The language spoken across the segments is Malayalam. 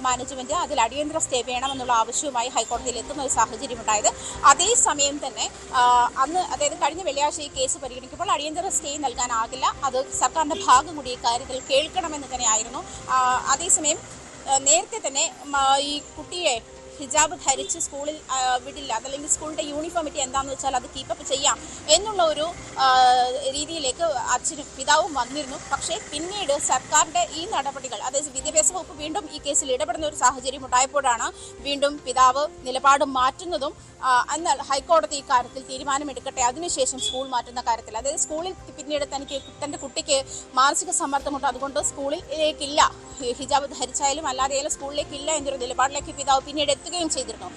മാനേജ്മെന്റ് അതിൽ അടിയന്തര സ്റ്റേ വേണമെന്നുള്ള ആവശ്യവുമായി ഹൈക്കോടതിയിൽ എത്തുന്ന ഒരു സാഹചര്യം ഉണ്ടായത്. അതേസമയം തന്നെ അന്ന് അതായത് കഴിഞ്ഞ വെള്ളിയാഴ്ച ഈ കേസ് പരിഗണിക്കുമ്പോൾ അടിയന്തര സ്റ്റേ നൽകാനാകില്ല, അത് സർക്കാരിന്റെ ഭാഗം കൂടി ഇക്കാര്യത്തിൽ കേൾക്കണമെന്ന് തന്നെയായിരുന്നു. അതേസമയം നേരത്തെ തന്നെ ഈ കുട്ടിയെ ഹിജാബ് ധരിച്ച് സ്കൂളിൽ വിടില്ല, അതല്ലെങ്കിൽ സ്കൂളിൻ്റെ യൂണിഫോമിറ്റി എന്താണെന്ന് വെച്ചാൽ അത് കീപ്പപ്പ് ചെയ്യാം എന്നുള്ള ഒരു രീതിയിലേക്ക് അച്ഛനും പിതാവും വന്നിരുന്നു. പക്ഷേ പിന്നീട് സർക്കാരിൻ്റെ ഈ നടപടികൾ, അതായത് വിദ്യാഭ്യാസ വകുപ്പ് വീണ്ടും ഈ കേസിൽ ഇടപെടുന്ന ഒരു സാഹചര്യം ഉണ്ടായപ്പോഴാണ് വീണ്ടും പിതാവ് നിലപാട് മാറ്റുന്നതും. എന്നാൽ ഹൈക്കോടതി ഇക്കാര്യത്തിൽ തീരുമാനമെടുക്കട്ടെ, അതിനുശേഷം സ്കൂൾ മാറ്റുന്ന കാര്യത്തിൽ, അതായത് സ്കൂളിൽ പിന്നീട് തൻ്റെ കുട്ടിക്ക് മാനസിക സമ്മർദ്ദമുണ്ട്, അതുകൊണ്ട് സ്കൂളിലേക്കില്ല, ഹിജാബ് ധരിച്ചായാലും അല്ലാതെയായാലും സ്കൂളിലേക്കില്ല എന്നൊരു നിലപാടിലേക്ക് പിതാവ് പിന്നീട് എത്തുകയും ചെയ്തിരുന്നു.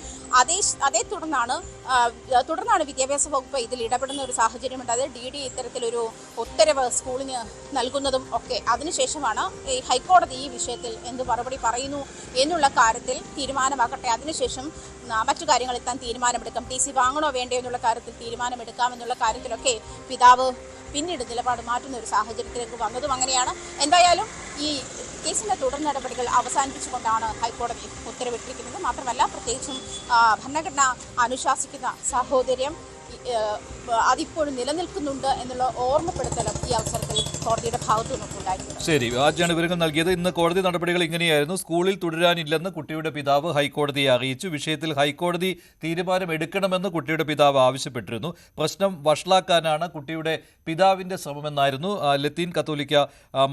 അതേ തുടർന്നാണ് വിദ്യാഭ്യാസ വകുപ്പ് ഇതിൽ ഇടപെടുന്ന ഒരു സാഹചര്യമുണ്ട്. അത് DD ഇത്തരത്തിലൊരു ഉത്തരവ് സ്കൂളിന് നൽകുന്നതും ഒക്കെ. അതിനുശേഷമാണ് ഈ ഹൈക്കോടതി ഈ വിഷയത്തിൽ എന്ത് മറുപടി പറയുന്നു എന്നുള്ള കാര്യത്തിൽ തീരുമാനമാകട്ടെ, അതിനുശേഷം മറ്റു കാര്യങ്ങൾ എത്താൻ തീരുമാനമെടുക്കാം. TC വാങ്ങണോ വേണ്ടയോ എന്നുള്ള കാര്യത്തിൽ തീരുമാനമെടുക്കാമെന്നുള്ള കാര്യത്തിലൊക്കെ പിതാവ് പിന്നീട് നിലപാട് മാറ്റുന്ന ഒരു സാഹചര്യത്തിലേക്ക് വന്നതും അങ്ങനെയാണ്. എന്തായാലും ഈ കേസിൻ്റെ തുടർ നടപടികൾ അവസാനിപ്പിച്ചുകൊണ്ടാണ് ഹൈക്കോടതി ഉത്തരവിട്ടിരിക്കുന്നത്. മാത്രമല്ല, പ്രത്യേകിച്ചും ഭരണഘടന അനുശാസിക്കുന്ന സാഹോദര്യം അതിപ്പോഴും നിലനിൽക്കുന്നുണ്ട് എന്നുള്ള ഓർമ്മപ്പെടുത്തലും ഈ അവസരത്തിൽ കോടതിയുടെ ഭാഗത്തു നിന്നുണ്ടായിരുന്നു. ശരി, ആദ്യമാണ് വിവരങ്ങൾ നൽകിയത്. ഇന്ന് കോടതി നടപടികൾ ഇങ്ങനെയായിരുന്നു. സ്കൂളിൽ തുടരാനില്ലെന്ന് കുട്ടിയുടെ പിതാവ് ഹൈക്കോടതിയെ അറിയിച്ചു. വിഷയത്തിൽ ഹൈക്കോടതി തീരുമാനം എടുക്കണമെന്ന് കുട്ടിയുടെ പിതാവ് ആവശ്യപ്പെട്ടിരുന്നു. പ്രശ്നം വഷളാക്കാനാണ് കുട്ടിയുടെ പിതാവിന്റെ ശ്രമമെന്നായിരുന്നു ലത്തീൻ കത്തോലിക്ക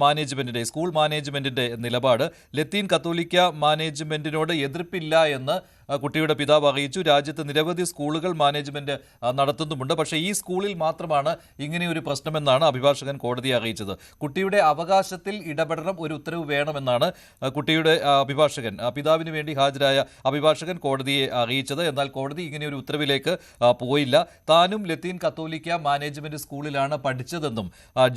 മാനേജ്മെന്റിന്റെ, സ്കൂൾ മാനേജ്മെന്റിന്റെ നിലപാട്. ലത്തീൻ കത്തോലിക്ക മാനേജ്മെന്റിനോട് എതിർപ്പില്ല എന്ന് കുട്ടിയുടെ പിതാവ് അറിയിച്ചു. രാജ്യത്ത് നിരവധി സ്കൂളുകൾ മാനേജ്മെന്റ് നടത്തുന്നുമുണ്ട്. പക്ഷേ ഈ സ്കൂളിൽ മാത്രമാണ് ഇങ്ങനെയൊരു പ്രശ്നമെന്നാണ് അഭിഭാഷകൻ കോടതിയെ അറിയിച്ചത്. കുട്ടിയുടെ അവകാശത്തിൽ ഇടപെടണം, ഒരു ഉത്തരവ് വേണമെന്നാണ് കുട്ടിയുടെ അഭിഭാഷകൻ, പിതാവിന് വേണ്ടി ഹാജരായ അഭിഭാഷകൻ കോടതിയെ അറിയിച്ചത്. എന്നാൽ കോടതി ഇങ്ങനെയൊരു ഉത്തരവിലേക്ക് പോയില്ല. താനും ലത്തീൻ കത്തോലിക്ക മാനേജ്മെന്റ് സ്കൂളിലാണ് പഠിച്ചതെന്നും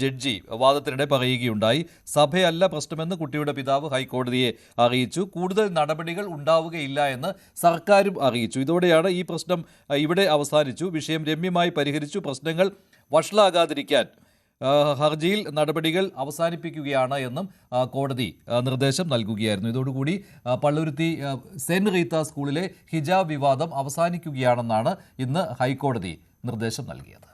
ജഡ്ജി വാദത്തിനിടെ പറയുകയുണ്ടായി. സഭയല്ല പ്രശ്നമെന്ന് കുട്ടിയുടെ പിതാവ് ഹൈക്കോടതിയെ അറിയിച്ചു. കൂടുതൽ നടപടികൾ ഉണ്ടാവുകയില്ല എന്ന് സർക്കാരും അറിയിച്ചു. ഇതോടെയാണ് ഈ പ്രശ്നം ഇവിടെ അവസാനിച്ചു. വിഷയം രമ്യമായി പരിഹരിച്ചു. പ്രശ്നങ്ങൾ വഷളാകാതിരിക്കാൻ ഹർജിയിൽ നടപടികൾ അവസാനിപ്പിക്കുകയാണ് എന്നും കോടതി നിർദ്ദേശം നൽകുകയായിരുന്നു. ഇതോടുകൂടി പള്ളുരുത്തി സെന്റ് റീത്ത സ്കൂളിലെ ഹിജാബ് വിവാദം അവസാനിക്കുകയാണെന്നാണ് ഇന്ന് ഹൈക്കോടതി നിർദ്ദേശം നൽകിയത്.